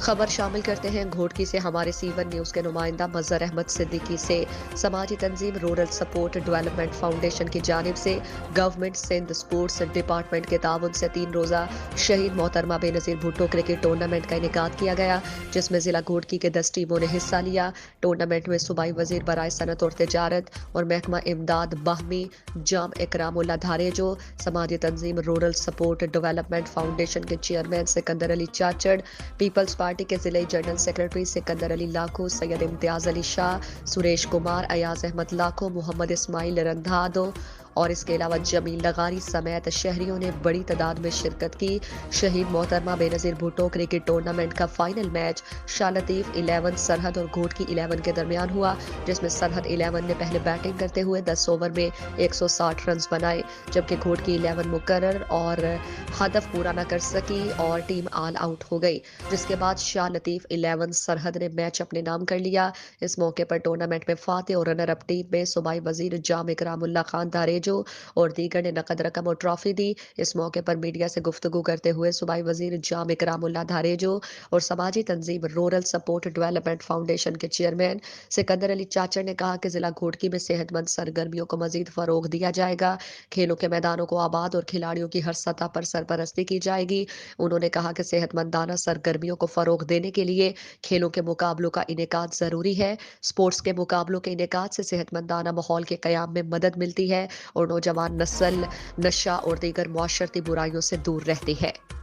خبر شامل کرتے ہیں گھوٹکی سے ہمارے سی1 نیوز کے نمائندہ مظہر احمد صدیقی سے۔ سماجی تنظیم رورل سپورٹ ڈیولپمنٹ فاؤنڈیشن کی جانب سے گورنمنٹ سندھ سپورٹس ڈپارٹمنٹ کے تعاون سے 3 روزہ شہید محترمہ بے نظیر بھٹو کرکٹ ٹورنامنٹ کا انعقاد کیا گیا، جس میں ضلع گھوٹکی کے 10 ٹیموں نے حصہ لیا۔ ٹورنامنٹ میں صوبائی وزیر برائے صنعت اور تجارت اور محکمہ امداد باہمی جام اکرام اللہ دھاریجو، سماجی تنظیم رورل سپورٹ ڈیولپمنٹ فاؤنڈیشن کے چیئرمین سکندر علی چاچڑ، پیپلز پارٹی کے ضلعی جنرل سیکرٹری سکندر علی لاکھو، سید امتیاز علی شاہ، سریش کمار، ایاز احمد لاکھو، محمد اسماعیل رندھادو اور اس کے علاوہ جمیل لغاری سمیت شہریوں نے بڑی تعداد میں شرکت کی۔ شہید محترمہ بے نظیر بھٹو کرکٹ ٹورنامنٹ کا فائنل میچ شاہ لطیف 11 سرحد اور گھوٹکی 11 کے درمیان ہوا، جس میں سرحد 11 نے پہلے بیٹنگ کرتے ہوئے 10 اوور میں 160 رنز بنائے، جبکہ گھوٹکی 11 مقرر اور ہدف پورا نہ کر سکی اور ٹیم آل آؤٹ ہو گئی، جس کے بعد شاہ لطیف 11 سرحد نے میچ اپنے نام کر لیا۔ اس موقع پر ٹورنامنٹ میں فاتح اور رنر اپ ٹیم میں صوبائی وزیر جام اکرام اللہ خان دھاریجو اور دیگر نے نقد رقم اور ٹرافی دی۔ اس موقع پر میڈیا سے گفتگو کرتے ہوئے صوبائی وزیر جام اکرام اللہ دھاریجو اور سماجی تنظیم رورل سپورٹ ڈیولپمنٹ فاؤنڈیشن کے چیئرمین سکندر علی چاچڑ نے کہا کہ ضلع گھوٹکی میں صحت مند سرگرمیوں کو مزید فروغ دیا جائے گا، کھیلوں کے میدانوں کو آباد اور کھلاڑیوں کی ہر سطح پر سرپرستی کی جائے گی۔ انہوں نے کہا کہ صحت مندانہ سرگرمیوں کو فروغ دینے کے لیے کھیلوں کے مقابلوں کا انعقاد ضروری ہے۔ سپورٹس کے مقابلوں کے انعقاد سے صحت مندانہ ماحول کے قیام میں مدد ملتی ہے اور نوجوان نسل نشہ اور دیگر معاشرتی برائیوں سے دور رہتی ہے۔